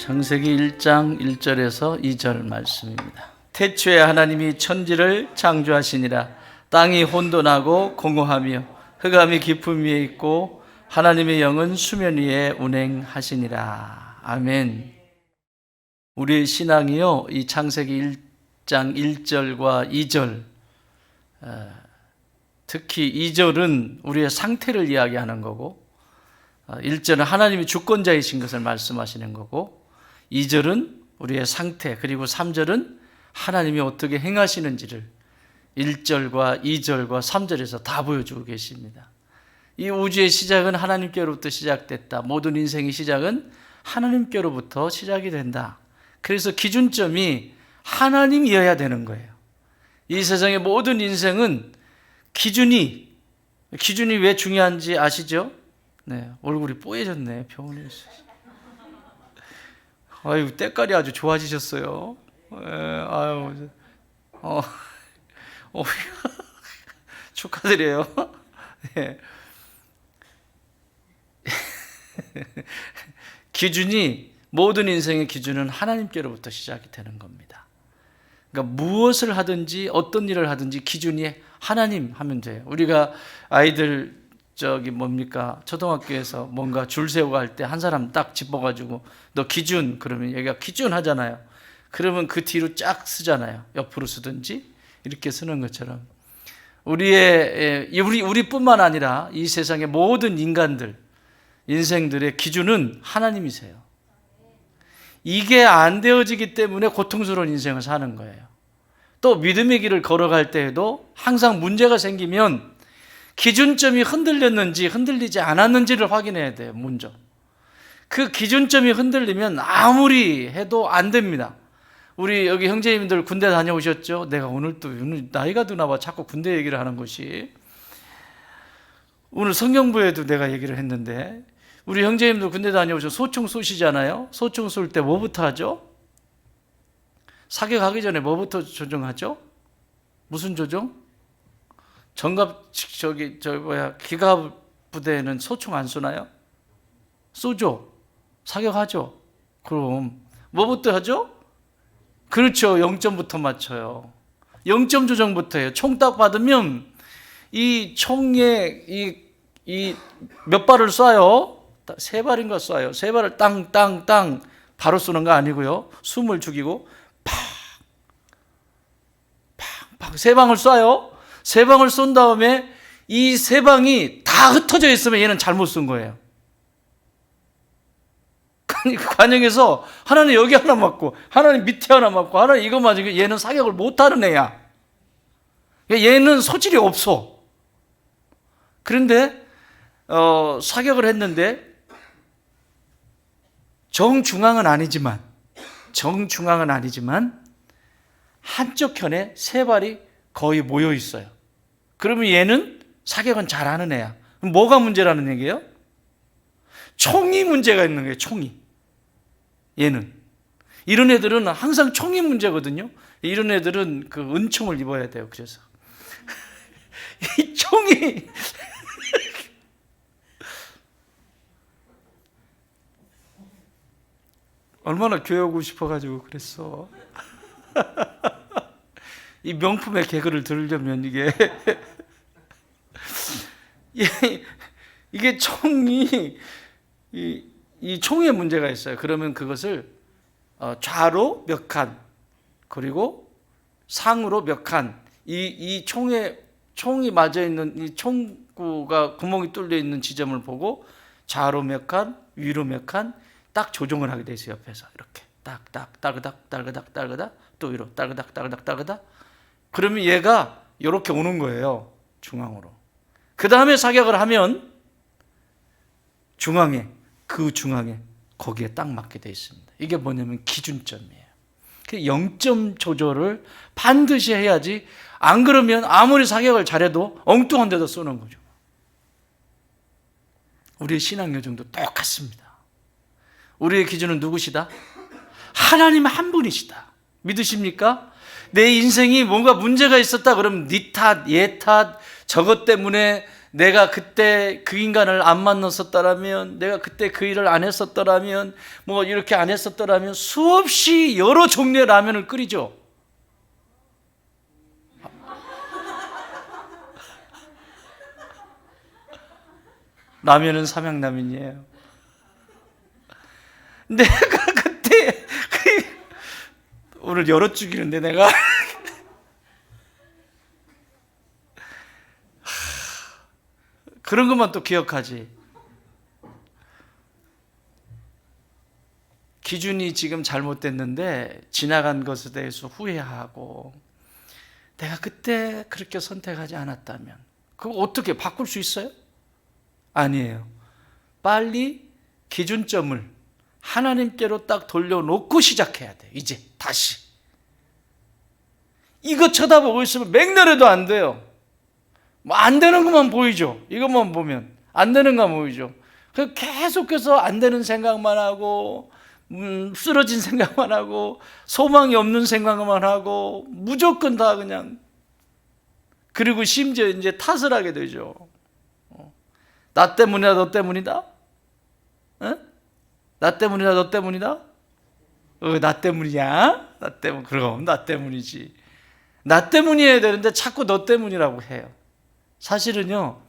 창세기 1장 1절에서 2절 말씀입니다. 태초에 하나님이 천지를 창조하시니라. 땅이 혼돈하고 공허하며 흑암이 깊음 위에 있고 하나님의 영은 수면 위에 운행하시니라. 아멘. 우리의 신앙이요, 이 창세기 1장 1절과 2절, 특히 2절은 우리의 상태를 이야기하는 거고, 1절은 하나님이 주권자이신 것을 말씀하시는 거고, 2절은 우리의 상태, 그리고 3절은 하나님이 어떻게 행하시는지를 1절과 2절과 3절에서 다 보여주고 계십니다. 이 우주의 시작은 하나님께로부터 시작됐다. 모든 인생의 시작은 하나님께로부터 시작이 된다. 그래서 기준점이 하나님이어야 되는 거예요. 이 세상의 모든 인생은 기준이 왜 중요한지 아시죠? 네, 얼굴이 뽀얘졌네, 병원에 있어요. 아유, 때깔이 아주 좋아지셨어요. 아유, 축하드려요. 네. 기준이, 모든 인생의 기준은 하나님께로부터 시작이 되는 겁니다. 그러니까 무엇을 하든지 어떤 일을 하든지 기준이 하나님 하면 돼요. 우리가 아이들 초등학교에서 뭔가 줄 세우고 할 때 한 사람 딱 짚어가지고 너 기준, 그러면 얘가 기준 하잖아요. 그러면 그 뒤로 쫙 쓰잖아요. 옆으로 쓰든지 이렇게 쓰는 것처럼 우리뿐만 아니라 이 세상의 모든 인간들, 인생들의 기준은 하나님이세요. 이게 안 되어지기 때문에 고통스러운 인생을 사는 거예요. 또 믿음의 길을 걸어갈 때에도 항상 문제가 생기면 기준점이 흔들렸는지 흔들리지 않았는지를 확인해야 돼요. 먼저 그 기준점이 흔들리면 아무리 해도 안 됩니다. 우리 여기 형제님들 군대 다녀오셨죠? 내가 오늘 나이가 드나 봐 자꾸 군대 얘기를 하는 것이, 오늘 성경부에도 내가 얘기를 했는데, 우리 형제님들 군대 다녀오셔서 소총 쏘시잖아요. 소총 쏠 때 뭐부터 하죠? 사격하기 전에 뭐부터 조정하죠? 무슨 조정? 기갑 부대에는 소총 안 쏘나요? 쏘죠. 사격하죠. 그럼 뭐부터 하죠? 그렇죠. 0점부터 맞춰요. 0점 조정부터 해요. 총 딱 받으면 이 총에 이 몇 발을 쏴요? 3발인가 쏴요. 3발을 땅 바로 쏘는 거 아니고요. 숨을 죽이고 팍 3방을 쏴요. 3방을 쏜 다음에 이 3방이 다 흩어져 있으면 얘는 잘못 쏜 거예요. 그 과정에서 하나는 여기 하나 맞고 하나는 밑에 하나 맞고 하나는 이거 맞으니까 얘는 사격을 못하는 애야. 얘는 소질이 없어. 그런데 사격을 했는데 정중앙은 아니지만 한쪽 편에 3발이 거의 모여 있어요. 그러면 얘는 사격은 잘하는 애야. 그럼 뭐가 문제라는 얘기예요? 총이 문제가 있는 거예요. 총이. 얘는. 이런 애들은 항상 총이 문제거든요. 이런 애들은 그 은총을 입어야 돼요. 그래서 이 총이 얼마나 교회 오고 싶어가지고 그랬어. 이 명품의 개그를 들으려면 이게 총이 이 총에 문제가 있어요. 그러면 그것을 좌로 몇 칸, 그리고 상으로 몇 칸, 이 총이 맞아 있는 이 총구가 구멍이 뚫려 있는 지점을 보고 좌로 몇 칸, 위로 몇 칸 딱 조정을 하게 돼 있어요. 옆에서 이렇게 딱딱 딸그닥 또 위로 딸그닥. 그러면 얘가 이렇게 오는 거예요. 중앙으로. 그 다음에 사격을 하면 중앙에 거기에 딱 맞게 돼 있습니다. 이게 뭐냐면 기준점이에요. 0점 조절을 반드시 해야지, 안 그러면 아무리 사격을 잘해도 엉뚱한 데다 쏘는 거죠. 우리의 신앙 여정도 똑같습니다. 우리의 기준은 누구시다? 하나님 한 분이시다. 믿으십니까? 내 인생이 뭔가 문제가 있었다 그러면 네 탓, 얘 탓, 저것 때문에 내가 그때 그 인간을 안 만났었더라면, 내가 그때 그 일을 안 했었더라면, 뭐 이렇게 안 했었더라면 수없이 여러 종류의 라면을 끓이죠. 라면은 삼양라면이에요. 내가 그때 오늘 열어 죽이는데 내가 그런 것만 또 기억하지. 기준이 지금 잘못됐는데 지나간 것에 대해서 후회하고, 내가 그때 그렇게 선택하지 않았다면 그거 어떻게 바꿀 수 있어요? 아니에요. 빨리 기준점을 하나님께로 딱 돌려놓고 시작해야 돼. 이제 다시. 이거 쳐다보고 있으면 맹렬해도 안 돼요. 뭐 안 되는 것만 보이죠. 이것만 보면 안 되는 것만 보이죠. 그래서 계속해서 안 되는 생각만 하고, 쓰러진 생각만 하고, 소망이 없는 생각만 하고, 무조건 다 그냥, 그리고 심지어 이제 탓을 하게 되죠. 나 때문이다, 너 때문이다? 어? 나 때문이다, 너 때문이다? 나 때문이야? 나 때문, 그럼 나 때문이지. 나 때문이어야 되는데 자꾸 너 때문이라고 해요. 사실은요,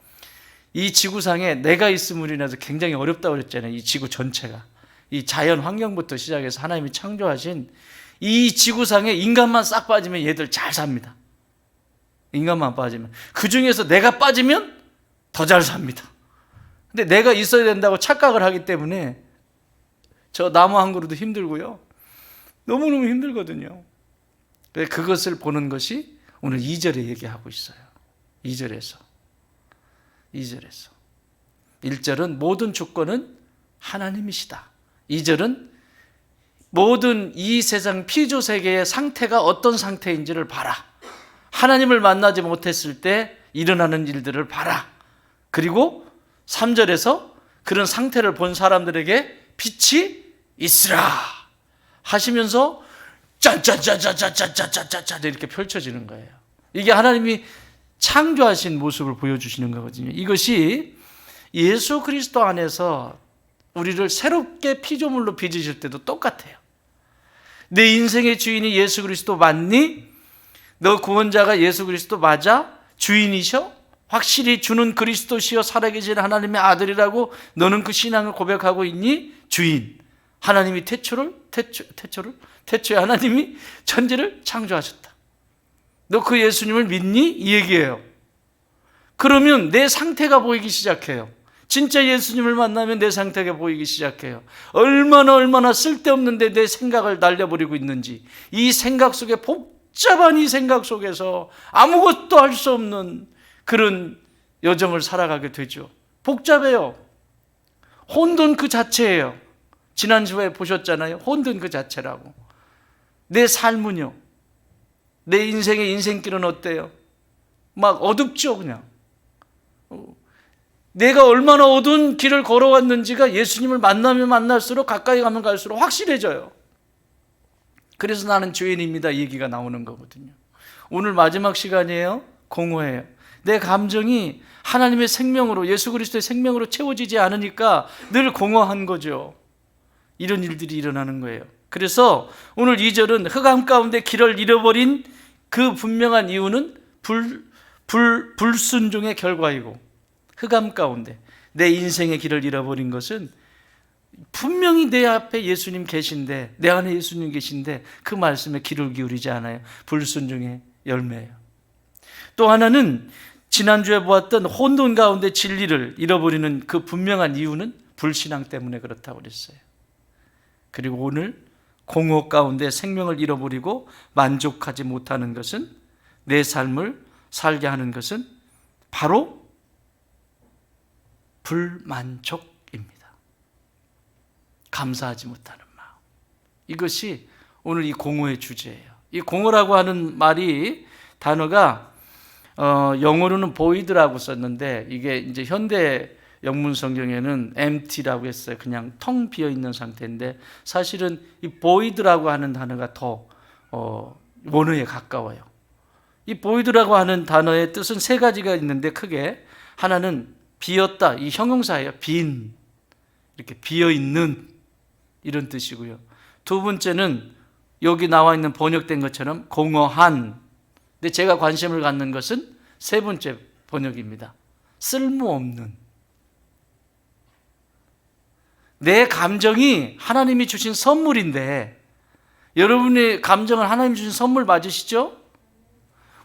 이 지구상에 내가 있음으로 인해서 굉장히 어렵다고 그랬잖아요. 이 지구 전체가. 이 자연 환경부터 시작해서 하나님이 창조하신 이 지구상에 인간만 싹 빠지면 얘들 잘 삽니다. 인간만 빠지면. 그 중에서 내가 빠지면 더 잘 삽니다. 근데 내가 있어야 된다고 착각을 하기 때문에 저 나무 한 그루도 힘들고요. 너무너무 힘들거든요. 그것을 보는 것이 오늘 2절에 얘기하고 있어요. 2절에서 1절은 모든 주권은 하나님이시다. 2절은 모든 이 세상 피조 세계의 상태가 어떤 상태인지를 봐라. 하나님을 만나지 못했을 때 일어나는 일들을 봐라. 그리고 3절에서 그런 상태를 본 사람들에게 빛이 있으라 하시면서 짠짠짠짠짠짠짠짠짠 이렇게 펼쳐지는 거예요. 이게 하나님이 창조하신 모습을 보여주시는 거거든요. 이것이 예수 그리스도 안에서 우리를 새롭게 피조물로 빚으실 때도 똑같아요. 내 인생의 주인이 예수 그리스도 맞니? 너 구원자가 예수 그리스도 맞아? 주인이셔? 확실히 주는 그리스도시여 살아계신 하나님의 아들이라고 너는 그 신앙을 고백하고 있니? 주인. 하나님이 태초에 하나님이 천지를 창조하셨다. 너 그 예수님을 믿니? 이 얘기예요. 그러면 내 상태가 보이기 시작해요. 진짜 예수님을 만나면 내 상태가 보이기 시작해요. 얼마나 쓸데없는데 내 생각을 날려버리고 있는지, 이 생각 속에 복잡한 이 생각 속에서 아무것도 할 수 없는 그런 여정을 살아가게 되죠. 복잡해요. 혼돈 그 자체예요. 지난주에 보셨잖아요. 혼돈 그 자체라고. 내 삶은요, 내 인생의 인생길은 어때요? 막 어둡죠. 그냥 내가 얼마나 어두운 길을 걸어왔는지가 예수님을 만나면 만날수록, 가까이 가면 갈수록 확실해져요. 그래서 나는 죄인입니다 이 얘기가 나오는 거거든요. 오늘 마지막 시간이에요. 공허해요. 내 감정이 하나님의 생명으로, 예수 그리스도의 생명으로 채워지지 않으니까 늘 공허한 거죠. 이런 일들이 일어나는 거예요. 그래서 오늘 2절은 흑암 가운데 길을 잃어버린 그 분명한 이유는 불순종의 결과이고, 흑암 가운데 내 인생의 길을 잃어버린 것은 분명히 내 앞에 예수님 계신데, 내 안에 예수님 계신데 그 말씀에 귀를 기울이지 않아요. 불순종의 열매예요. 또 하나는 지난주에 보았던 혼돈 가운데 진리를 잃어버리는 그 분명한 이유는 불신앙 때문에 그렇다고 그랬어요. 그리고 오늘 공허 가운데 생명을 잃어버리고 만족하지 못하는 것은, 내 삶을 살게 하는 것은 바로 불만족입니다. 감사하지 못하는 마음. 이것이 오늘 이 공허의 주제예요. 이 공허라고 하는 말이, 단어가 영어로는 void라고 썼는데, 이게 이제 현대 영문 성경에는 empty라고 했어요. 그냥 텅 비어 있는 상태인데, 사실은 이 void라고 하는 단어가 더 원어에 가까워요. 이 void라고 하는 단어의 뜻은 세 가지가 있는데, 크게 하나는 비었다, 이 형용사예요. 빈, 이렇게 비어있는 이런 뜻이고요. 두 번째는 여기 나와 있는 번역된 것처럼 공허한. 근데 제가 관심을 갖는 것은 세 번째 번역입니다. 쓸모없는. 내 감정이 하나님이 주신 선물인데, 여러분의 감정은 하나님이 주신 선물 맞으시죠?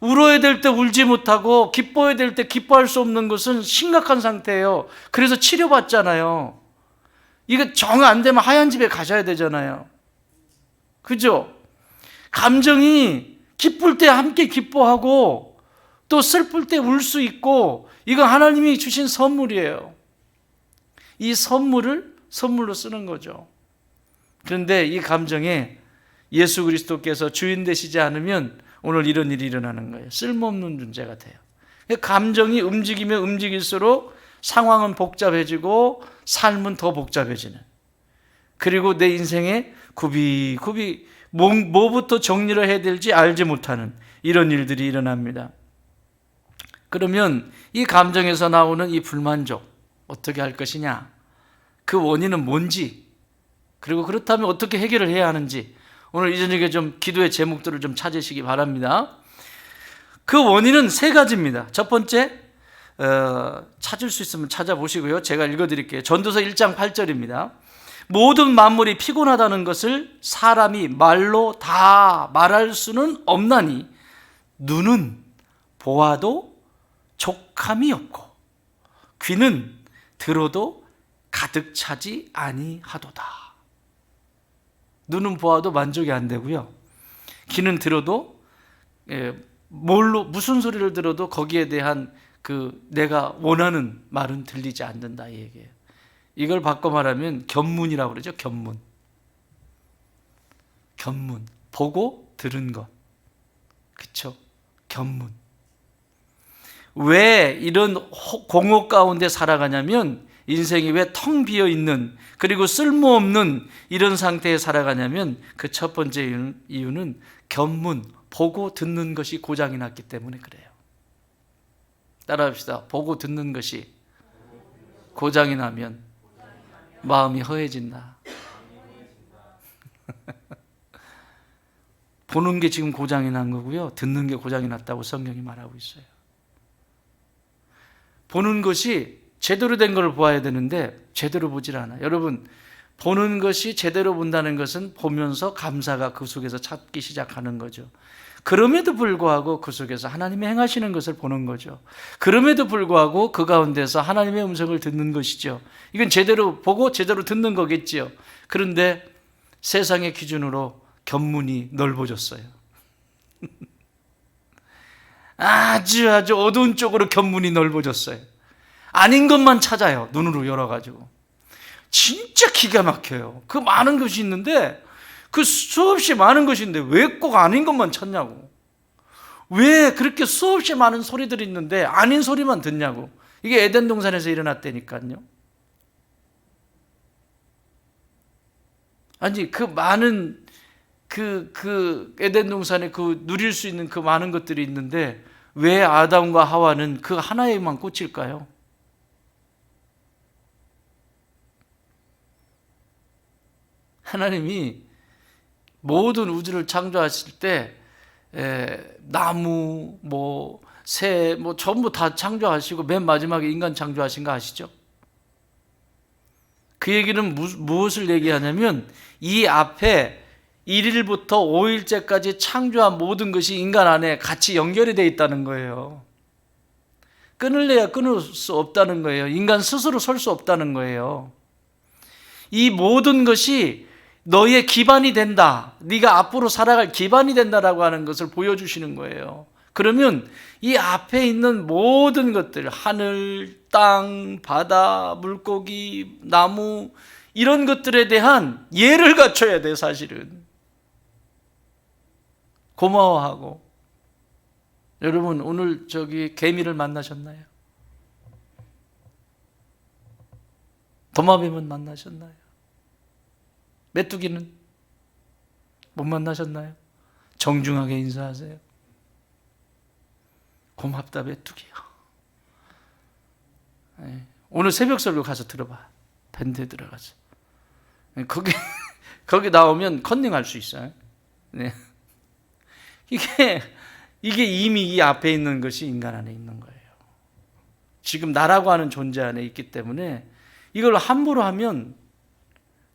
울어야 될 때 울지 못하고 기뻐야 될 때 기뻐할 수 없는 것은 심각한 상태예요. 그래서 치료받잖아요. 이거 정 안 되면 하얀 집에 가셔야 되잖아요. 그죠? 감정이 기쁠 때 함께 기뻐하고 또 슬플 때 울 수 있고, 이거 하나님이 주신 선물이에요. 이 선물을 선물로 쓰는 거죠. 그런데 이 감정에 예수 그리스도께서 주인 되시지 않으면 오늘 이런 일이 일어나는 거예요. 쓸모없는 존재가 돼요. 감정이 움직이면 움직일수록 상황은 복잡해지고 삶은 더 복잡해지는, 그리고 내 인생에 굽이굽이 뭐부터 정리를 해야 될지 알지 못하는 이런 일들이 일어납니다. 그러면 이 감정에서 나오는 이 불만족 어떻게 할 것이냐, 그 원인은 뭔지, 그리고 그렇다면 어떻게 해결을 해야 하는지, 오늘 이 저녁에 좀 기도의 제목들을 좀 찾으시기 바랍니다. 그 원인은 세 가지입니다. 첫 번째, 찾을 수 있으면 찾아보시고요. 제가 읽어드릴게요. 전도서 1장 8절입니다. 모든 만물이 피곤하다는 것을 사람이 말로 다 말할 수는 없나니 눈은 보아도 족함이 없고 귀는 들어도 가득 차지 아니하도다. 눈은 보아도 만족이 안 되고요. 귀는 들어도 무슨 소리를 들어도 거기에 대한 내가 원하는 말은 들리지 않는다, 이 얘기예요. 이걸 바꿔 말하면 견문이라고 그러죠. 견문. 보고 들은 것. 그렇죠? 견문. 왜 이런 공허 가운데 살아가냐면, 인생이 왜 텅 비어 있는, 그리고 쓸모없는 이런 상태에 살아가냐면, 그 첫 번째 이유는 견문, 보고 듣는 것이 고장이 났기 때문에 그래요. 따라합시다. 보고 듣는 것이 고장이 나면 마음이 허해진다. 보는 게 지금 고장이 난 거고요. 듣는 게 고장이 났다고 성경이 말하고 있어요. 보는 것이 제대로 된 걸 보아야 되는데 제대로 보질 않아요. 여러분, 보는 것이 제대로 본다는 것은 보면서 감사가 그 속에서 찾기 시작하는 거죠. 그럼에도 불구하고 그 속에서 하나님이 행하시는 것을 보는 거죠. 그럼에도 불구하고 그 가운데서 하나님의 음성을 듣는 것이죠. 이건 제대로 보고 제대로 듣는 거겠죠. 그런데 세상의 기준으로 견문이 넓어졌어요. 아주 어두운 쪽으로 견문이 넓어졌어요. 아닌 것만 찾아요. 눈으로 열어가지고. 진짜 기가 막혀요. 그 많은 것이 있는데, 그 수없이 많은 것이 있는데 왜 꼭 아닌 것만 찾냐고. 왜 그렇게 수없이 많은 소리들이 있는데 아닌 소리만 듣냐고. 이게 에덴 동산에서 일어났다니까요. 아니, 그 많은 그 에덴 동산에 누릴 수 있는 그 많은 것들이 있는데 왜 아담과 하와는 그 하나에만 꽂힐까요? 하나님이 모든 우주를 창조하실 때 나무, 새, 전부 다 창조하시고 맨 마지막에 인간 창조하신 거 아시죠? 그 얘기는 무엇을 얘기하냐면, 이 앞에 1일부터 5일째까지 창조한 모든 것이 인간 안에 같이 연결이 되어 있다는 거예요. 끊을래야 끊을 수 없다는 거예요. 인간 스스로 설 수 없다는 거예요. 이 모든 것이 너의 기반이 된다, 네가 앞으로 살아갈 기반이 된다라고 하는 것을 보여주시는 거예요. 그러면 이 앞에 있는 모든 것들, 하늘, 땅, 바다, 물고기, 나무, 이런 것들에 대한 예를 갖춰야 돼. 사실은 고마워하고. 여러분, 오늘 개미를 만나셨나요? 도마뱀은 만나셨나요? 메뚜기는 못 만나셨나요? 정중하게 인사하세요. 고맙다 메뚜기야. 오늘 새벽 설교 가서 들어봐. 밴드에 들어가서. 거기 나오면 컨닝할 수 있어요. 네. 이게 이미 이 앞에 있는 것이 인간 안에 있는 거예요. 지금 나라고 하는 존재 안에 있기 때문에 이걸 함부로 하면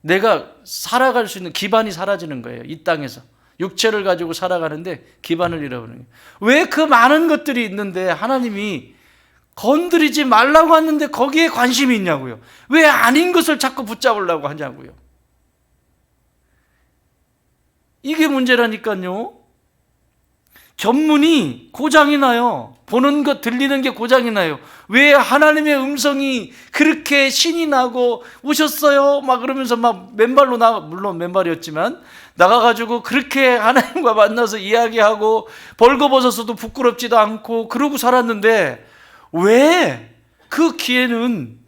내가 살아갈 수 있는 기반이 사라지는 거예요. 이 땅에서. 육체를 가지고 살아가는데 기반을 잃어버리는 거예요. 왜 그 많은 것들이 있는데 하나님이 건드리지 말라고 하는데 거기에 관심이 있냐고요. 왜 아닌 것을 자꾸 붙잡으려고 하냐고요. 이게 문제라니까요. 견문이 고장이 나요. 보는 것, 들리는 게 고장이 나요. 왜 하나님의 음성이 그렇게 신이 나고 오셨어요? 막 그러면서 막 맨발로 물론 맨발이었지만 나가가지고 그렇게 하나님과 만나서 이야기하고 벌거벗어서도 부끄럽지도 않고 그러고 살았는데 왜 그 귀에는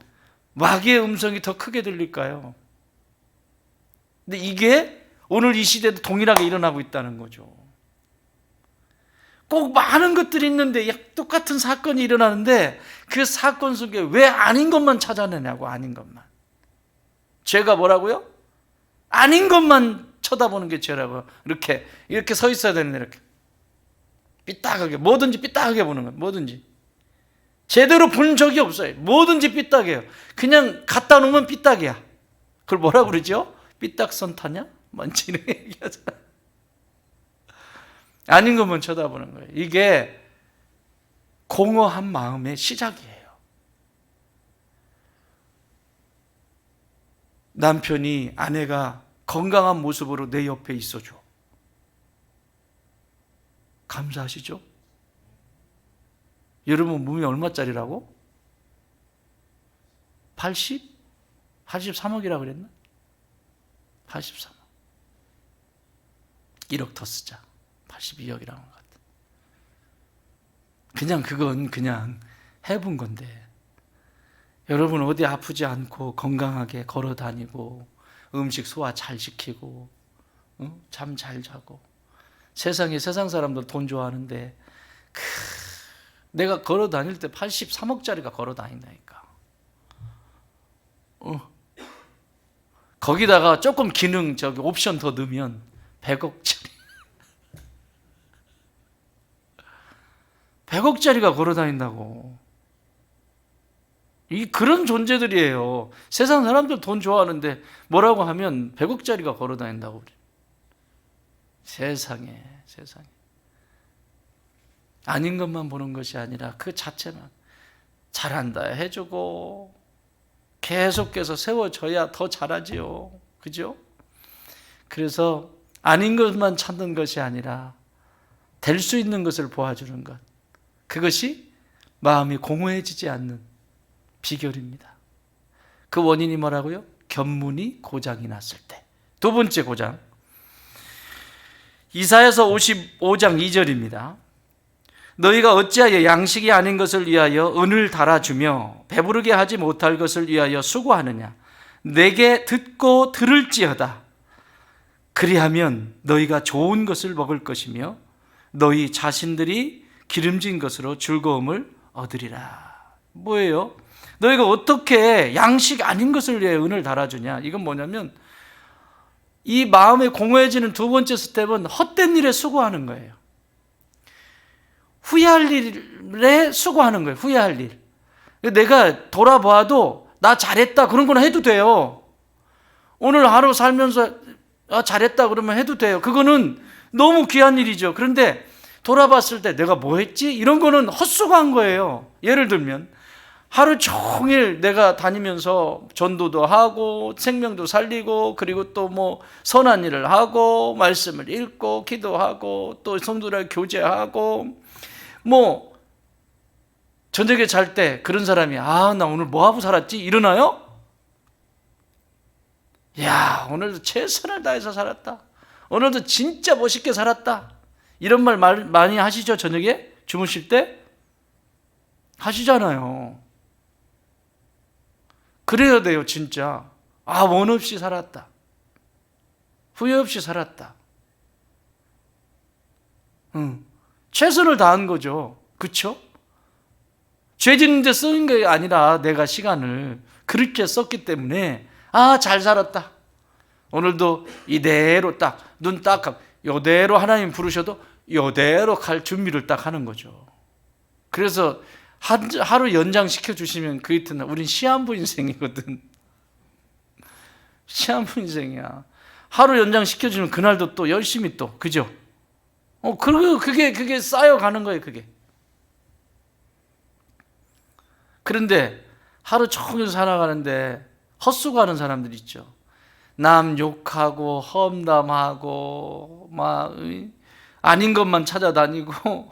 마귀의 음성이 더 크게 들릴까요? 근데 이게 오늘 이 시대도 동일하게 일어나고 있다는 거죠. 꼭 많은 것들이 있는데 똑같은 사건이 일어나는데 그 사건 속에 왜 아닌 것만 찾아내냐고. 아닌 것만. 죄가 뭐라고요? 아닌 것만 쳐다보는 게 죄라고. 이렇게 서 있어야 되는데 이렇게 삐딱하게 뭐든지 삐딱하게 보는 거예요. 뭐든지 제대로 본 적이 없어요. 뭐든지 삐딱해요. 그냥 갖다 놓으면 삐딱이야. 그걸 뭐라고 그러죠? 삐딱선 타냐? 뭔지 이렇게 얘기하잖아. 아닌 것만 쳐다보는 거예요. 이게 공허한 마음의 시작이에요. 남편이 아내가 건강한 모습으로 내 옆에 있어줘. 감사하시죠? 여러분 몸이 얼마짜리라고? 80? 83억이라고 그랬나? 83억. 1억 더 쓰자. 82억이라는 것 같아. 그건 그냥 해본 건데 여러분 어디 아프지 않고 건강하게 걸어 다니고 음식 소화 잘 시키고 잠 잘 자고 세상 사람들 돈 좋아하는데 내가 걸어 다닐 때 83억짜리가 걸어 다닌다니까. 거기다가 조금 기능 옵션 더 넣으면 100억짜리 100억짜리가 걸어 다닌다고. 그런 존재들이에요. 세상 사람들 돈 좋아하는데 뭐라고 하면 100억짜리가 걸어 다닌다고 그래. 세상에. 아닌 것만 보는 것이 아니라 그 자체만 잘한다 해주고 계속해서 세워져야 더 잘하지요. 그죠? 그래서 아닌 것만 찾는 것이 아니라 될 수 있는 것을 보아주는 것. 그것이 마음이 공허해지지 않는 비결입니다. 그 원인이 뭐라고요? 견문이 고장이 났을 때. 두 번째 고장. 이사야서 55장 2절입니다. 너희가 어찌하여 양식이 아닌 것을 위하여 은을 달아주며 배부르게 하지 못할 것을 위하여 수고하느냐. 내게 듣고 들을지어다. 그리하면 너희가 좋은 것을 먹을 것이며 너희 자신들이 기름진 것으로 즐거움을 얻으리라. 뭐예요? 너희가 어떻게 양식 아닌 것을 위해 은을 달아주냐. 이건 뭐냐면 이 마음에 공허해지는 두 번째 스텝은 헛된 일에 수고하는 거예요. 후회할 일에 수고하는 거예요. 후회할 일. 내가 돌아봐도 나 잘했다 그런 거는 해도 돼요. 오늘 하루 살면서 잘했다 그러면 해도 돼요. 그거는 너무 귀한 일이죠. 그런데 돌아봤을 때 내가 뭐 했지? 이런 거는 헛수고한 거예요. 예를 들면 하루 종일 내가 다니면서 전도도 하고 생명도 살리고 그리고 또 뭐 선한 일을 하고 말씀을 읽고 기도하고 또 성도들 교제하고 뭐 저녁에 잘 때 그런 사람이 나 오늘 뭐 하고 살았지? 이러나요? 야, 오늘도 최선을 다해서 살았다. 오늘도 진짜 멋있게 살았다. 이런 말 많이 하시죠? 저녁에 주무실 때? 하시잖아요. 그래야 돼요, 진짜. 원 없이 살았다. 후회 없이 살았다. 최선을 다한 거죠. 그렇죠? 죄 짓는데 쓰는 게 아니라 내가 시간을 그렇게 썼기 때문에 잘 살았다. 오늘도 이대로 딱 눈 딱 감고 이대로 하나님 부르셔도 이대로 갈 준비를 딱 하는 거죠. 그래서 하루 연장시켜 주시면 그 이튿날 우린 시한부 인생이거든. 시한부 인생이야. 하루 연장시켜 주면 그날도 또 열심히 또, 그죠? 그리고 그게 쌓여가는 거예요, 그게. 그런데 하루 종일 살아가는데 헛수고하는 사람들 있죠. 남 욕하고 험담하고 막 아닌 것만 찾아다니고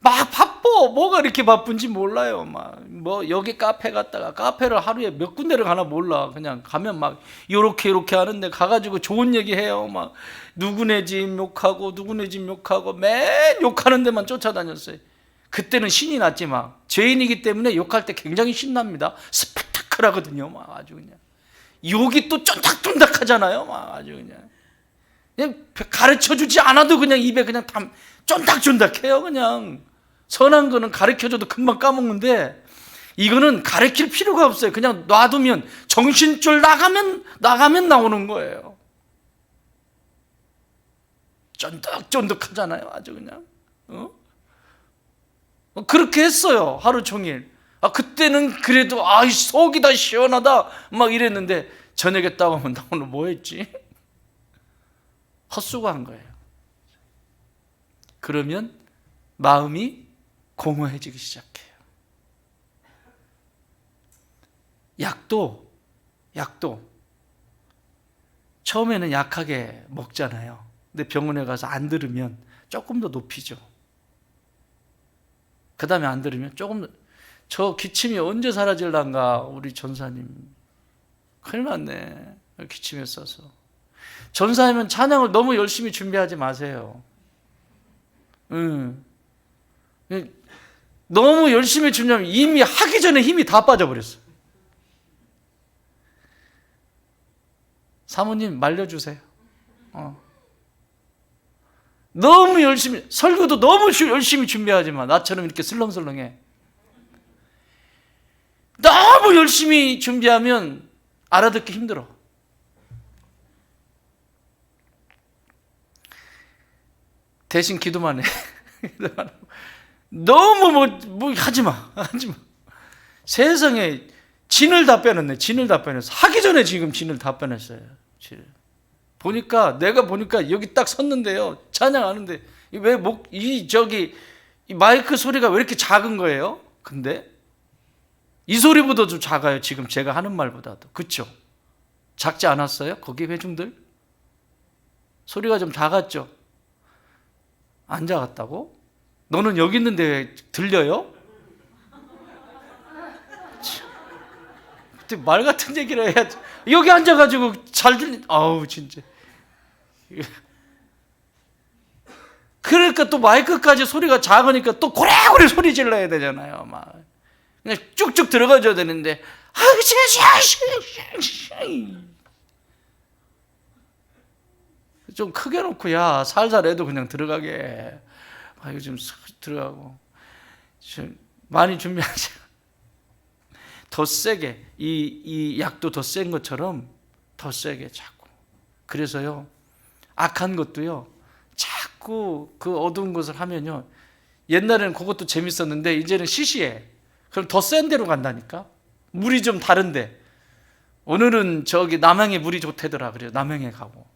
막 바빠. 뭐가 이렇게 바쁜지 몰라요. 막 뭐 여기 카페 갔다가 카페를 하루에 몇 군데를 가나 몰라. 그냥 가면 막 요렇게 하는데 가가지고 좋은 얘기 해요. 막 누구네 집 욕하고 누구네 집 욕하고 맨 욕하는 데만 쫓아다녔어요. 그때는 신이 났지만 죄인이기 때문에 욕할 때 굉장히 신납니다. 스펙타클하거든요. 막 아주 그냥 욕이 또 쫀득쫀득하잖아요. 막 아주 그냥 가르쳐주지 않아도 그냥 입에 그냥 다 쫀득쫀득해요. 그냥 선한 거는 가르쳐줘도 금방 까먹는데 이거는 가르칠 필요가 없어요. 그냥 놔두면 정신줄 나가면 나오는 거예요. 쫀득쫀득하잖아요. 아주 그냥 그렇게 했어요. 하루 종일. 그때는 그래도 속이 다 시원하다 막 이랬는데 저녁에 딱 오면 나 오늘 뭐 했지? 헛수고한 거예요. 그러면 마음이 공허해지기 시작해요. 약도 처음에는 약하게 먹잖아요. 근데 병원에 가서 안 들으면 조금 더 높이죠. 그 다음에 안 들으면 조금 더. 저 기침이 언제 사라질란가 우리 전사님. 큰일 났네. 기침에 써서. 전사님은 찬양을 너무 열심히 준비하지 마세요. 너무 열심히 준비하면 이미 하기 전에 힘이 다 빠져버렸어. 사모님 말려주세요. 너무 열심히, 설교도 너무 열심히 준비하지 마. 나처럼 이렇게 슬렁슬렁해. 너무 열심히 준비하면 알아듣기 힘들어. 대신 기도만 해. 너무 뭐 하지 마. 세상에 진을 다 빼놨네. 하기 전에 지금 진을 다 빼냈어요. 내가 보니까 여기 딱 섰는데요. 찬양하는데 왜 이 마이크 소리가 왜 이렇게 작은 거예요? 근데 이 소리보다 좀 작아요. 지금 제가 하는 말보다도. 그렇죠? 작지 않았어요? 거기 회중들? 소리가 좀 작았죠? 안 작았다고? 너는 여기 있는데 왜 들려요? 말 같은 얘기를 해야지. 여기 앉아가지고 잘 진짜. 그러니까 또 마이크까지 소리가 작으니까 또 고래고래 소리 질러야 되잖아요. 막 그냥 쭉쭉 들어가줘야 되는데 좀 크게 놓고 살살 해도 그냥 들어가게. 이거 좀 들어가고 좀 많이 준비하자. 더 세게 이 약도 더 센 것처럼 더 세게 자꾸. 그래서요 악한 것도요 자꾸 그 어두운 것을 하면요 옛날에는 그것도 재밌었는데 이제는 시시해. 그럼 더 센 데로 간다니까. 물이 좀 다른데 오늘은 저기 남양의 물이 좋대더라 그래요. 남양에 가고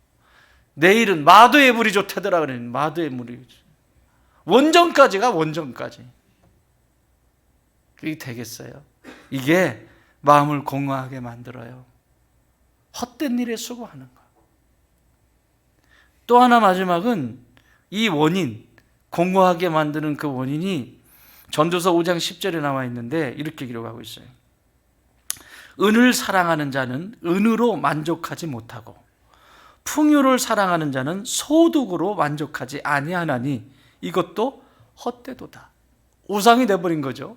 내일은 마도의 물이 좋대더라 그래요. 마도의 물이 원전까지 가. 원전까지. 그게 되겠어요? 이게 마음을 공허하게 만들어요. 헛된 일에 수고하는 거. 또 하나 마지막은 이 원인, 공허하게 만드는 그 원인이 전도서 5장 10절에 나와 있는데 이렇게 기록하고 있어요. 은을 사랑하는 자는 은으로 만족하지 못하고 풍요를 사랑하는 자는 소득으로 만족하지 아니하나니 이것도 헛되도다. 우상이 되어버린 거죠.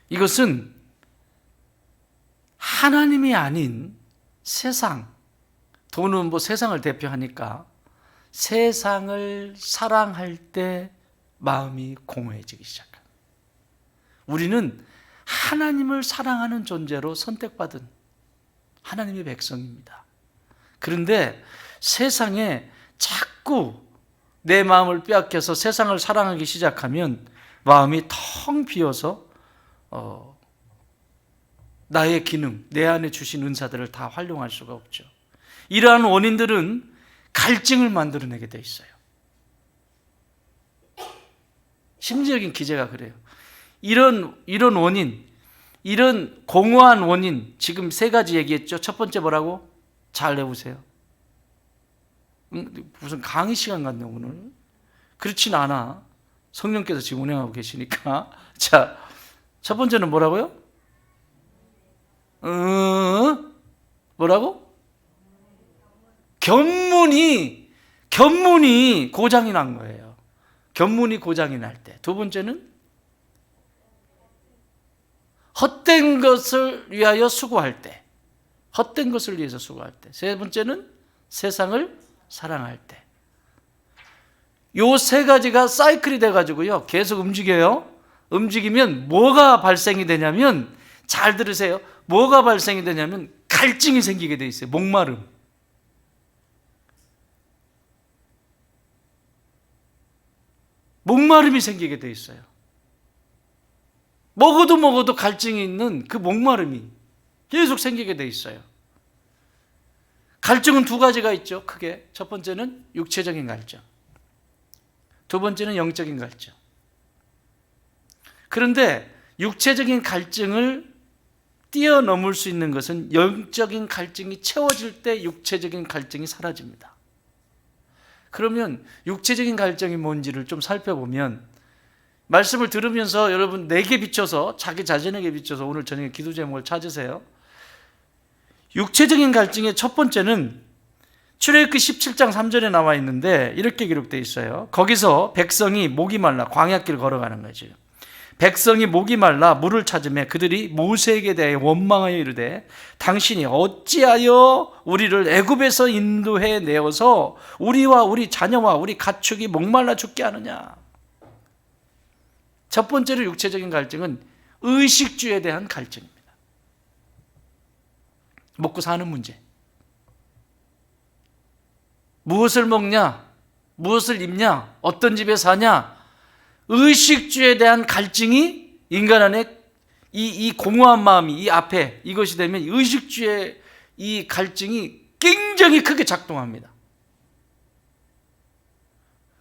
이것은 하나님이 아닌 세상, 돈은 세상을 대표하니까 세상을 사랑할 때 마음이 공허해지기 시작합니다. 우리는 하나님을 사랑하는 존재로 선택받은 하나님의 백성입니다. 그런데 세상에 자꾸 내 마음을 빼앗겨서 세상을 사랑하기 시작하면 마음이 텅 비어서 나의 기능, 내 안에 주신 은사들을 다 활용할 수가 없죠. 이러한 원인들은 갈증을 만들어내게 돼 있어요. 심리적인 기제가 그래요. 이런 원인, 이런 공허한 원인, 지금 세 가지 얘기했죠. 첫 번째 뭐라고? 잘 해보세요. 무슨 강의 시간 같네 오늘. 그렇진 않아. 성령께서 지금 운행하고 계시니까. 자, 첫 번째는 뭐라고요? 뭐라고? 견문이 고장이 난 거예요. 견문이 고장이 날 때. 두 번째는 헛된 것을 위하여 수고할 때. 헛된 것을 위해서 수고할 때. 세 번째는 세상을 사랑할 때. 요 세 가지가 사이클이 돼가지고요. 계속 움직여요. 움직이면 뭐가 발생이 되냐면, 잘 들으세요. 뭐가 발생이 되냐면 갈증이 생기게 돼 있어요. 목마름. 목마름이 생기게 돼 있어요. 먹어도 갈증이 있는 그 목마름이 계속 생기게 돼 있어요. 갈증은 두 가지가 있죠. 크게. 첫 번째는 육체적인 갈증. 두 번째는 영적인 갈증. 그런데 육체적인 갈증을 뛰어넘을 수 있는 것은 영적인 갈증이 채워질 때 육체적인 갈증이 사라집니다. 그러면 육체적인 갈증이 뭔지를 좀 살펴보면, 말씀을 들으면서 여러분 내게 비춰서, 자기 자신에게 비춰서 오늘 저녁에 기도 제목을 찾으세요. 육체적인 갈증의 첫 번째는 출애굽기 17장 3절에 나와 있는데 이렇게 기록되어 있어요. 거기서 백성이 목이 말라 광야길을 걸어가는 거죠. 백성이 목이 말라 물을 찾으며 그들이 모세에게 대해 원망하여 이르되 당신이 어찌하여 우리를 애굽에서 인도해 내어서 우리와 우리 자녀와 우리 가축이 목말라 죽게 하느냐. 첫 번째로 육체적인 갈증은 의식주에 대한 갈증입니다. 먹고 사는 문제. 무엇을 먹냐? 무엇을 입냐? 어떤 집에 사냐? 의식주에 대한 갈증이 인간 안에 이 공허한 마음이 이 앞에 이것이 되면 의식주의 이 갈증이 굉장히 크게 작동합니다.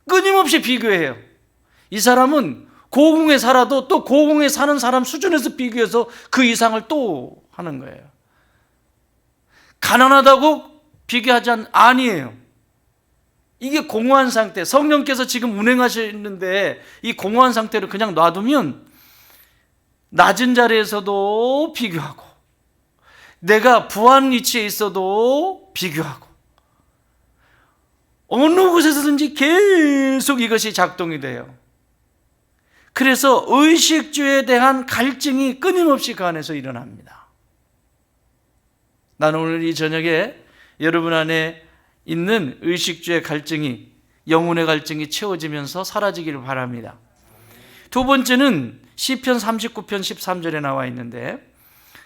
끊임없이 비교해요. 이 사람은 고궁에 살아도 또 고궁에 사는 사람 수준에서 비교해서 그 이상을 또 하는 거예요. 가난하다고 비교하지 아니에요. 이게 공허한 상태, 성령께서 지금 운행하시는데 이 공허한 상태를 그냥 놔두면 낮은 자리에서도 비교하고, 내가 부한 위치에 있어도 비교하고, 어느 곳에서든지 계속 이것이 작동이 돼요. 그래서 의식주에 대한 갈증이 끊임없이 그 안에서 일어납니다. 나는 오늘 이 저녁에 여러분 안에 있는 의식주의 갈증이, 영혼의 갈증이 채워지면서 사라지기를 바랍니다. 두 번째는 시편 39편 13절에 나와 있는데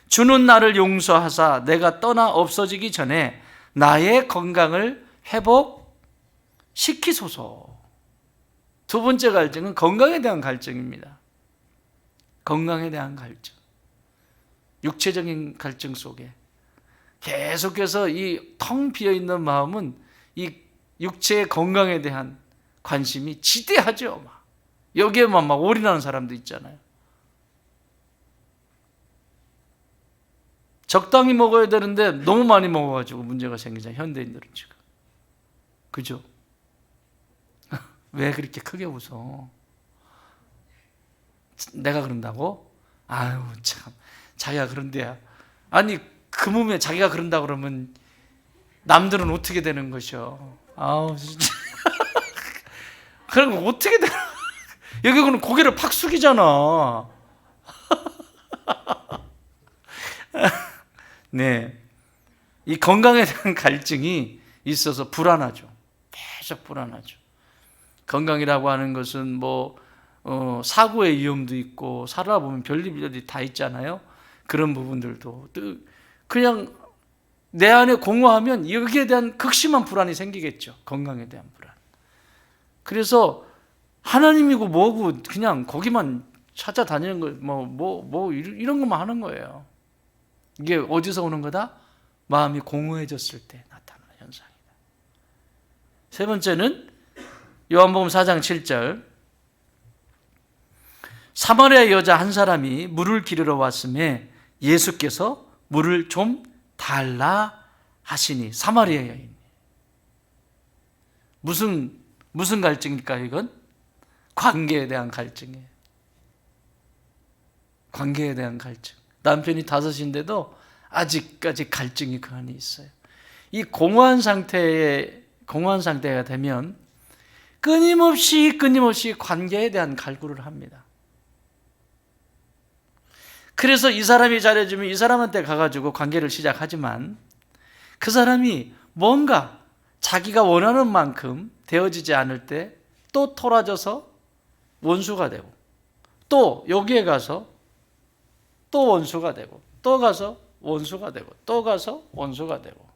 주는 나를 용서하사 내가 떠나 없어지기 전에 나의 건강을 회복시키소서. 두 번째 갈증은 건강에 대한 갈증입니다. 건강에 대한 갈증. 육체적인 갈증 속에 계속해서 이 텅 비어있는 마음은 이 육체의 건강에 대한 관심이 지대하죠. 여기에만 막 올인하는 사람도 있잖아요. 적당히 먹어야 되는데 너무 많이 먹어가지고 문제가 생기잖아요. 현대인들은 지금. 그죠? 왜 그렇게 크게 웃어? 내가 그런다고? 아유 참, 자기가 그런데야. 아니 그 몸에 자기가 그런다 그러면 남들은 어떻게 되는 것이요? 아우 진짜. 그런 거 어떻게 되나? 여기 그는 고개를 팍 숙이잖아. 네, 이 건강에 대한 갈증이 있어서 불안하죠. 계속 불안하죠. 건강이라고 하는 것은 뭐 사고의 위험도 있고 살아보면 별일이 다 있잖아요. 그런 부분들도 또 그냥 내 안에 공허하면 여기에 대한 극심한 불안이 생기겠죠. 건강에 대한 불안. 그래서 하나님이고 뭐고 그냥 거기만 찾아다니는 거, 이런 것만 하는 거예요. 이게 어디서 오는 거다? 마음이 공허해졌을 때 나타나는 현상이다. 세 번째는 요한복음 4장 7절. 사마리아 여자 한 사람이 물을 기르러 왔음에 예수께서 물을 좀 달라 하시니. 사마리아 여인. 무슨 갈증일까요, 이건? 관계에 대한 갈증이에요. 관계에 대한 갈증. 남편이 5인데도 아직까지 갈증이 그 안에 있어요. 이 공허한 상태가 되면 끊임없이 관계에 대한 갈구를 합니다. 그래서 이 사람이 잘해주면 이 사람한테 가가지고 관계를 시작하지만 그 사람이 뭔가 자기가 원하는 만큼 되어지지 않을 때 또 토라져서 원수가 되고, 또 여기에 가서 또 원수가 되고, 또 가서 원수가 되고, 또 가서 원수가 되고,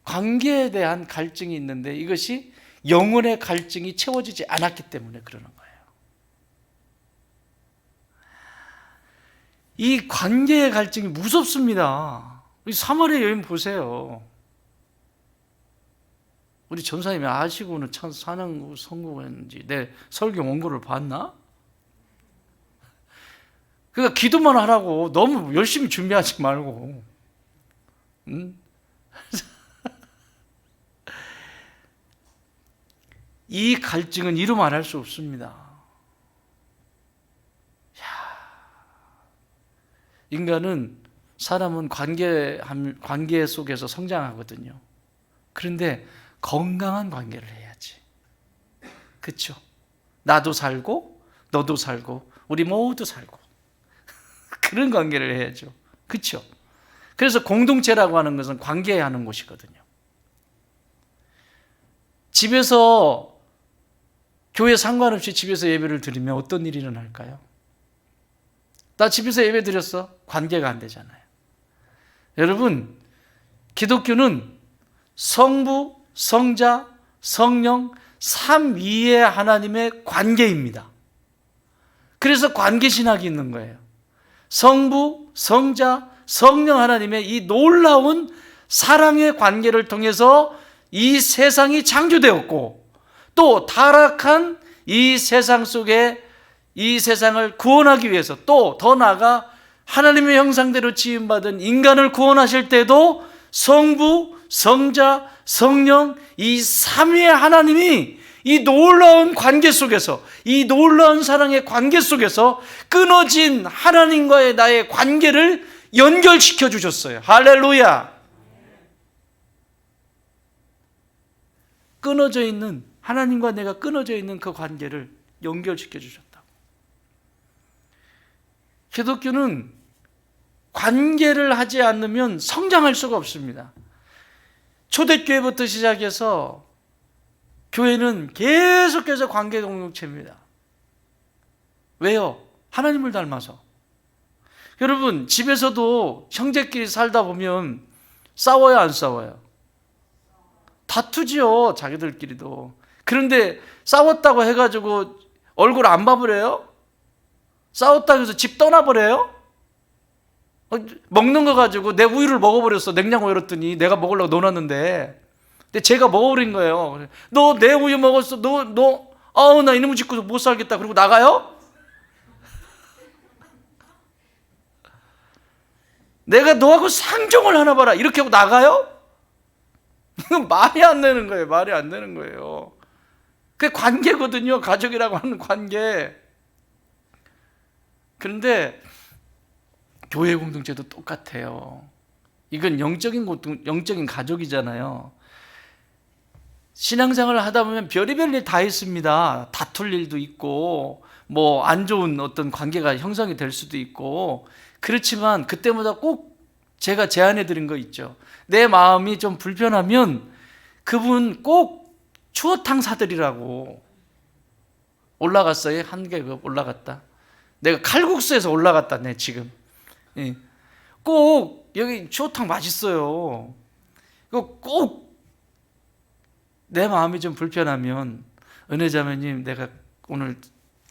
관계에 대한 갈증이 있는데 이것이 영혼의 갈증이 채워지지 않았기 때문에 그러는 거예요. 이 관계의 갈증이 무섭습니다. 우리 사마리아 여인 보세요. 우리 전사님이 아시고는 참 사는 성공했는지 내 설교 원고를 봤나? 그러니까 기도만 하라고 너무 열심히 준비하지 말고. 응? 이 갈증은 이루 말할 수 없습니다. 사람은 관계 속에서 성장하거든요. 그런데 건강한 관계를 해야지. 그렇죠? 나도 살고 너도 살고 우리 모두 살고 그런 관계를 해야죠. 그렇죠? 그래서 공동체라고 하는 것은 관계하는 곳이거든요. 집에서 교회 상관없이 집에서 예배를 드리면 어떤 일이 일어날까요? 나 집에서 예배 드렸어. 관계가 안 되잖아요. 여러분, 기독교는 성부, 성자, 성령, 삼위의 하나님의 관계입니다. 그래서 관계신학이 있는 거예요. 성부, 성자, 성령 하나님의 이 놀라운 사랑의 관계를 통해서 이 세상이 창조되었고, 또 타락한 이 세상 속에 이 세상을 구원하기 위해서, 또 더 나아가 하나님의 형상대로 지음받은 인간을 구원하실 때도 성부, 성자, 성령 이 삼위의 하나님이 이 놀라운 관계 속에서, 이 놀라운 사랑의 관계 속에서 끊어진 하나님과의 나의 관계를 연결시켜 주셨어요. 할렐루야. 끊어져 있는, 하나님과 내가 끊어져 있는 그 관계를 연결시켜 주셨다고. 기독교는 관계를 하지 않으면 성장할 수가 없습니다. 초대교회부터 시작해서 교회는 계속해서 관계 공동체입니다. 왜요? 하나님을 닮아서. 여러분, 집에서도 형제끼리 살다 보면 싸워요, 안 싸워요? 다투지요, 자기들끼리도. 그런데 싸웠다고 해가지고 얼굴 안 봐버려요? 싸웠다고 해서 집 떠나버려요? 먹는 거 가지고 내 우유를 먹어버렸어. 냉장고 열었더니 내가 먹으려고 넣어놨는데 근데 제가 먹어버린 거예요. 너 내 우유 먹었어. 나 이놈의 짓고서 못 살겠다. 그러고 나가요? 내가 너하고 상종을 하나 봐라. 이렇게 하고 나가요? 이건 말이 안 되는 거예요. 말이 안 되는 거예요. 그게 관계거든요. 가족이라고 하는 관계. 그런데 교회 공동체도 똑같아요. 이건 영적인 가족이잖아요. 신앙생활을 하다 보면 별의별 일 다 있습니다. 다툴 일도 있고, 안 좋은 어떤 관계가 형성이 될 수도 있고, 그렇지만 그때마다 꼭 제가 제안해 드린 거 있죠. 내 마음이 좀 불편하면 그분 꼭 추어탕 사드리라고. 올라갔어요. 한 계급 올라갔다. 내가 칼국수에서 올라갔다. 내 지금. 예. 꼭 여기 추어탕 맛있어요. 이거 꼭 내 마음이 좀 불편하면 은혜자매님 내가 오늘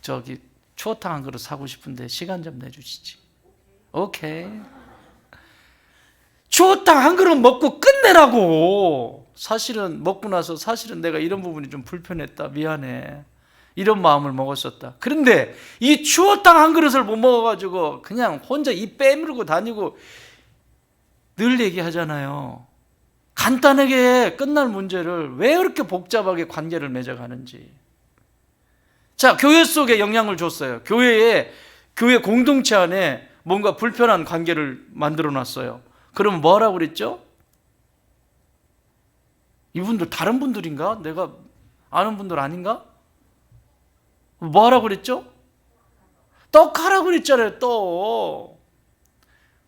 저기 추어탕 한 그릇 사고 싶은데 시간 좀 내주시지. 오케이. 추어탕 한 그릇 먹고 끝내라고. 사실은 먹고 나서 사실은 내가 이런 부분이 좀 불편했다. 미안해. 이런 마음을 먹었었다. 그런데 이 추어탕 한 그릇을 못 먹어가지고 그냥 혼자 입 빼물고 다니고 늘 얘기하잖아요. 간단하게 끝날 문제를 왜 그렇게 복잡하게 관계를 맺어가는지. 자, 교회 속에 영향을 줬어요. 교회 공동체 안에 뭔가 불편한 관계를 만들어 놨어요. 그러면 뭐라고 그랬죠? 이분들 다른 분들인가? 내가 아는 분들 아닌가? 뭐하라고 그랬죠? 떡 하라고 그랬잖아요. 떡.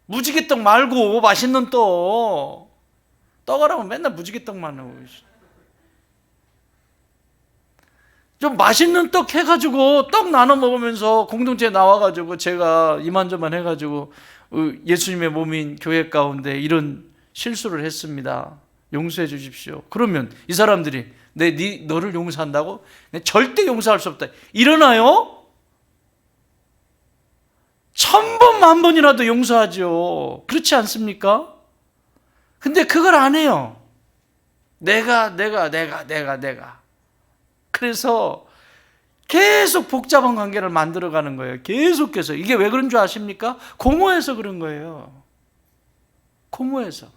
무지개떡 말고 맛있는 떡. 떡 하라고 맨날 무지개떡만 하고. 좀 맛있는 떡 해가지고 떡 나눠 먹으면서 공동체에 나와가지고 제가 이만저만 해가지고 예수님의 몸인 교회 가운데 이런 실수를 했습니다. 용서해 주십시오. 그러면 이 사람들이 너를 용서한다고? 절대 용서할 수 없다. 일어나요? 1000번, 10,000번이라도 용서하죠. 그렇지 않습니까? 근데 그걸 안 해요. 내가. 그래서 계속 복잡한 관계를 만들어가는 거예요. 계속해서. 이게 왜 그런 줄 아십니까? 공허해서 그런 거예요. 공허해서.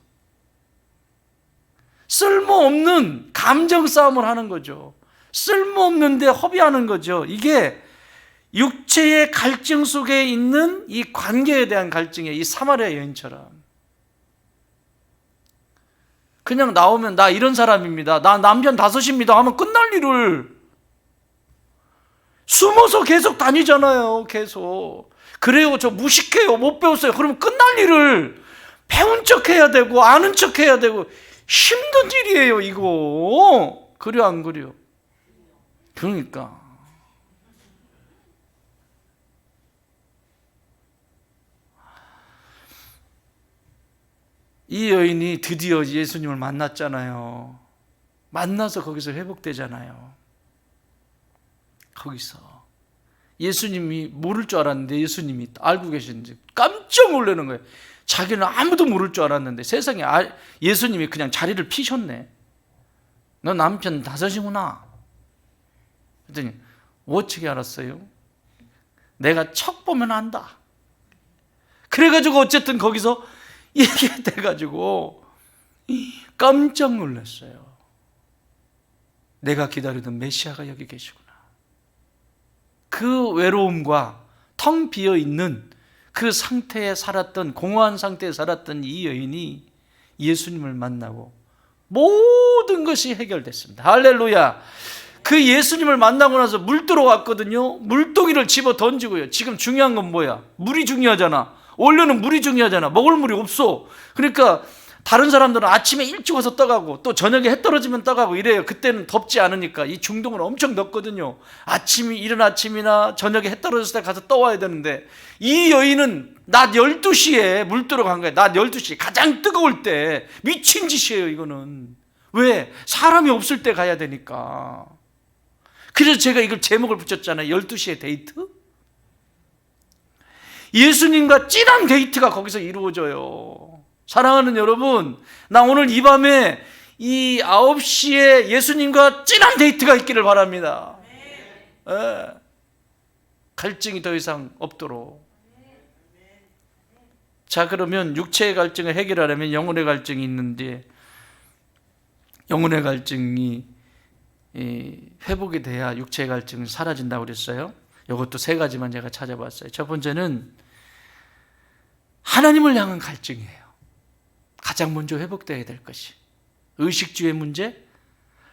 쓸모없는 감정 싸움을 하는 거죠. 쓸모없는데 허비하는 거죠. 이게 육체의 갈증 속에 있는 이 관계에 대한 갈증이에요. 이 사마리아 여인처럼. 그냥 나오면 나 이런 사람입니다. 나 남편 5입니다 하면 끝날 일을 숨어서 계속 다니잖아요. 계속. 그래요. 저 무식해요. 못 배웠어요. 그러면 끝날 일을 배운 척 해야 되고 아는 척 해야 되고 힘든 일이에요. 이거. 그려 안 그려? 그러니까. 이 여인이 드디어 예수님을 만났잖아요. 만나서 거기서 회복되잖아요. 거기서 예수님이 모를 줄 알았는데 예수님이 알고 계신지 깜짝 놀라는 거예요. 자기는 아무도 모를 줄 알았는데 세상에 예수님이 그냥 자리를 피셨네. 너 남편 5이구나. 그랬더니 어떻게 알았어요? 내가 척 보면 안다. 그래가지고 어쨌든 거기서 이게 돼가지고 깜짝 놀랐어요. 내가 기다리던 메시아가 여기 계시구나. 그 외로움과 텅 비어있는 그 상태에 살았던, 공허한 상태에 살았던 이 여인이 예수님을 만나고 모든 것이 해결됐습니다. 할렐루야. 그 예수님을 만나고 나서 물 들어왔거든요. 물동이를 집어 던지고요. 지금 중요한 건 뭐야? 물이 중요하잖아. 원래는 물이 중요하잖아. 먹을 물이 없어. 그러니까 다른 사람들은 아침에 일찍 와서 떠가고 또 저녁에 해 떨어지면 떠가고 이래요. 그때는 덥지 않으니까. 이 중동은 엄청 덥거든요. 이른 아침이나 저녁에 해 떨어졌을 때 가서 떠와야 되는데 이 여인은 낮 12시에 물 들어간 거예요. 낮 12시 가장 뜨거울 때. 미친 짓이에요. 이거는. 왜? 사람이 없을 때 가야 되니까. 그래서 제가 이걸 제목을 붙였잖아요. 12시에 데이트? 예수님과 찐한 데이트가 거기서 이루어져요. 사랑하는 여러분, 나 오늘 이 밤에 이 9시에 예수님과 찐한 데이트가 있기를 바랍니다. 네. 갈증이 더 이상 없도록. 자, 그러면 육체의 갈증을 해결하려면 영혼의 갈증이 있는데, 영혼의 갈증이 회복이 돼야 육체의 갈증이 사라진다고 그랬어요. 이것도 3가지만 제가 찾아봤어요. 첫 번째는 하나님을 향한 갈증이에요. 가장 먼저 회복되어야 될 것이. 의식주의 문제,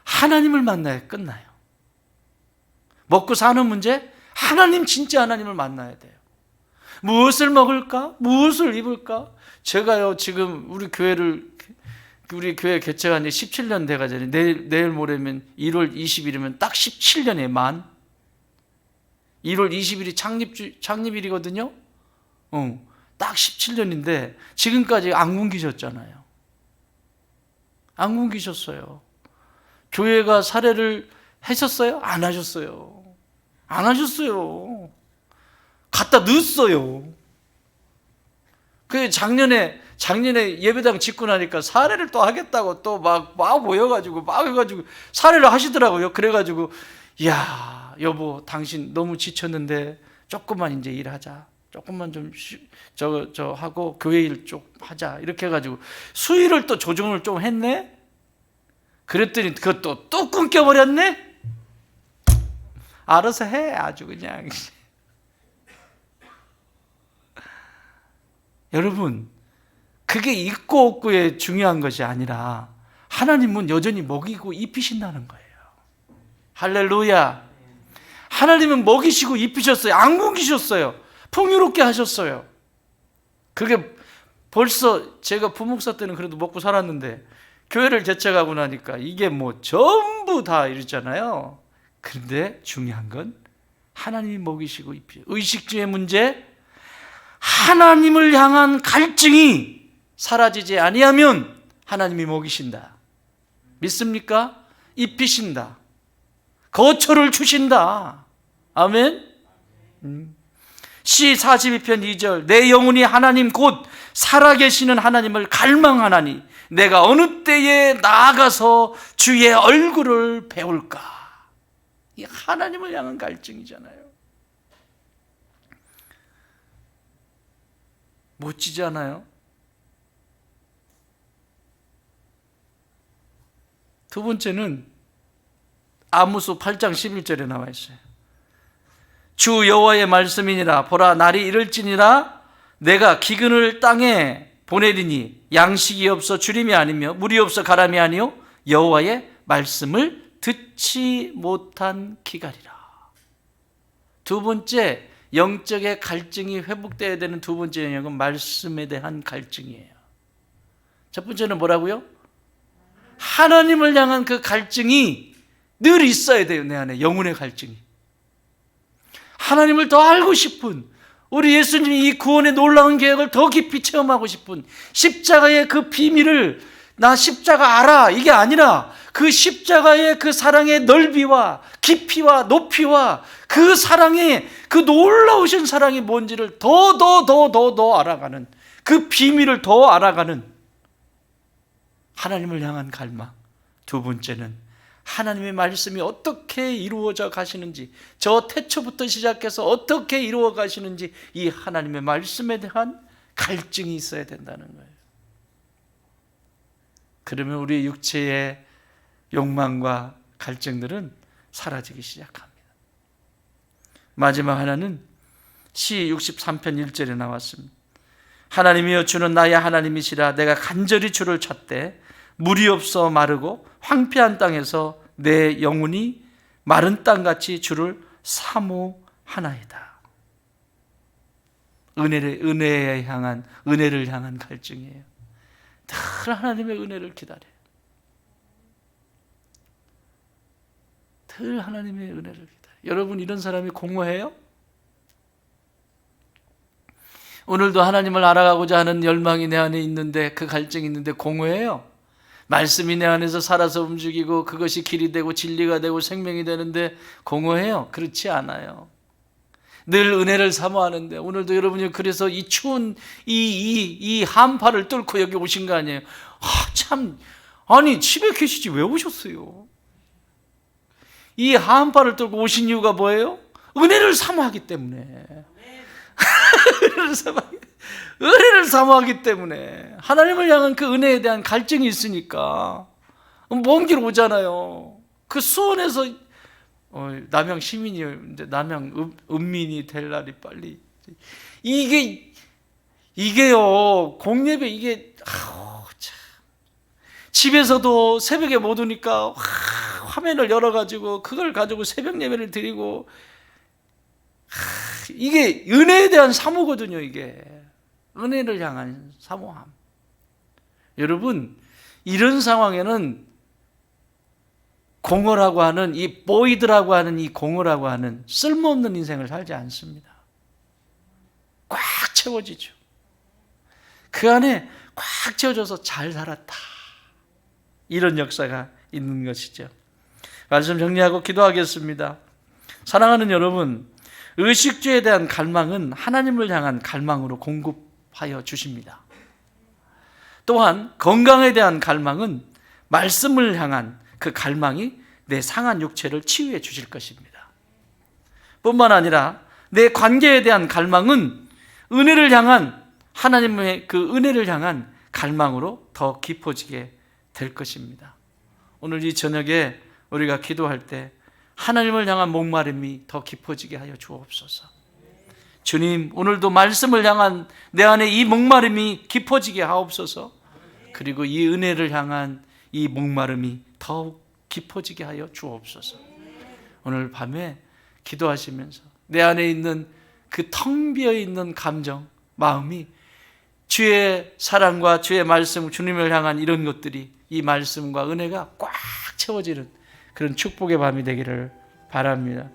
하나님을 만나야 끝나요. 먹고 사는 문제, 진짜 하나님을 만나야 돼요. 무엇을 먹을까? 무엇을 입을까? 제가요, 지금 우리 교회 개최한 지 17년 돼가잖아요. 내일 모레면 1월 20일이면 딱 17년에 만. 1월 20일이 창립일이거든요. 딱 17년인데 지금까지 안 굶기셨잖아요. 안 굶기셨어요. 교회가 사례를 하셨어요? 안 하셨어요. 안 하셨어요. 갖다 넣었어요. 그 작년에 예배당 짓고 나니까 사례를 또 하겠다고 또 막 모여가지고 막 해가지고 사례를 하시더라고요. 그래가지고 야 여보 당신 너무 지쳤는데 조금만 이제 일하자. 조금만 좀 하고 교회 일 좀 하자. 이렇게 해가지고 수일을 또 조정을 좀 했네. 그랬더니 그것도 또 끊겨버렸네. 알아서 해 아주 그냥. 여러분 그게 있고 없고에 중요한 것이 아니라 하나님은 여전히 먹이고 입히신다는 거예요. 할렐루야. 하나님은 먹이시고 입히셨어요. 안 굶기셨어요. 풍요롭게 하셨어요. 그게 벌써 제가 부목사 때는 그래도 먹고 살았는데 교회를 개척하고 나니까 이게 뭐 전부 다 이러잖아요. 그런데 중요한 건 하나님이 먹이시고 입히셔요. 의식주의 문제, 하나님을 향한 갈증이 사라지지 아니하면 하나님이 먹이신다. 믿습니까? 입히신다. 거처를 주신다. 아멘. 시 42편 2절 내 영혼이 하나님 곧 살아계시는 하나님을 갈망하나니 내가 어느 때에 나아가서 주의 얼굴을 배울까. 이 하나님을 향한 갈증이잖아요. 멋지지 않아요? 두 번째는 아모스 8장 11절에 나와 있어요. 주 여호와의 말씀이니라 보라 날이 이를지니라 내가 기근을 땅에 보내리니 양식이 없어 주림이 아니며 물이 없어 가람이 아니요 여호와의 말씀을 듣지 못한 기갈이라. 두 번째 영적의 갈증이 회복되어야 되는 두 번째 영역은 말씀에 대한 갈증이에요. 첫 번째는 뭐라고요? 하나님을 향한 그 갈증이 늘 있어야 돼요. 내 안에 영혼의 갈증이. 하나님을 더 알고 싶은, 우리 예수님이 이 구원의 놀라운 계획을 더 깊이 체험하고 싶은, 십자가의 그 비밀을 나 십자가 알아 이게 아니라 그 십자가의 그 사랑의 넓이와 깊이와 높이와 그 사랑의 그 놀라우신 사랑이 뭔지를 더 알아가는, 그 비밀을 더 알아가는 하나님을 향한 갈망. 두 번째는 하나님의 말씀이 어떻게 이루어져 가시는지, 저 태초부터 시작해서 어떻게 이루어 가시는지 이 하나님의 말씀에 대한 갈증이 있어야 된다는 거예요. 그러면 우리 육체의 욕망과 갈증들은 사라지기 시작합니다. 마지막 하나는 시 63편 1절에 나왔습니다. 하나님이여 주는 나의 하나님이시라 내가 간절히 주를 찾되 물이 없어 마르고 황폐한 땅에서 내 영혼이 마른 땅같이 주를 사모하나이다. 은혜를 향한 갈증이에요. 늘 하나님의 은혜를 기다려요. 늘 하나님의 은혜를 기다려요. 여러분 이런 사람이 공허해요? 오늘도 하나님을 알아가고자 하는 열망이 내 안에 있는데, 그 갈증이 있는데 공허해요? 말씀이 내 안에서 살아서 움직이고 그것이 길이 되고 진리가 되고 생명이 되는데 공허해요? 그렇지 않아요. 늘 은혜를 사모하는데, 오늘도 여러분이 그래서 이 추운 이 한파를 뚫고 여기 오신 거 아니에요? 아니 집에 계시지 왜 오셨어요? 이 한파를 뚫고 오신 이유가 뭐예요? 은혜를 사모하기 때문에. 은혜를 사모하기 때문에, 하나님을 향한 그 은혜에 대한 갈증이 있으니까 먼 길 오잖아요. 그 수원에서 남양 시민이요, 남양 은민이 될 날이 빨리. 이게요 공예배 이게 참. 집에서도 새벽에 못 오니까 화면을 열어가지고 그걸 가지고 새벽 예배를 드리고, 이게 은혜에 대한 사모거든요. 이게 은혜를 향한 사모함. 여러분 이런 상황에는 공허라고 하는 이 보이드라고 하는 이 공허라고 하는 쓸모없는 인생을 살지 않습니다. 꽉 채워지죠. 그 안에 꽉 채워져서 잘 살았다. 이런 역사가 있는 것이죠. 말씀 정리하고 기도하겠습니다. 사랑하는 여러분, 의식주에 대한 갈망은 하나님을 향한 갈망으로 공급하여 주십니다. 또한 건강에 대한 갈망은 말씀을 향한 그 갈망이 내 상한 육체를 치유해 주실 것입니다. 뿐만 아니라 내 관계에 대한 갈망은 은혜를 향한 하나님의 그 은혜를 향한 갈망으로 더 깊어지게 될 것입니다. 오늘 이 저녁에 우리가 기도할 때 하나님을 향한 목마름이 더 깊어지게 하여 주옵소서. 주님, 오늘도 말씀을 향한 내 안에 이 목마름이 깊어지게 하옵소서. 그리고 이 은혜를 향한 이 목마름이 더욱 깊어지게 하여 주옵소서. 오늘 밤에 기도하시면서 내 안에 있는 그 텅 비어 있는 감정, 마음이 주의 사랑과 주의 말씀, 주님을 향한 이런 것들이 이 말씀과 은혜가 꽉 채워지는 그런 축복의 밤이 되기를 바랍니다.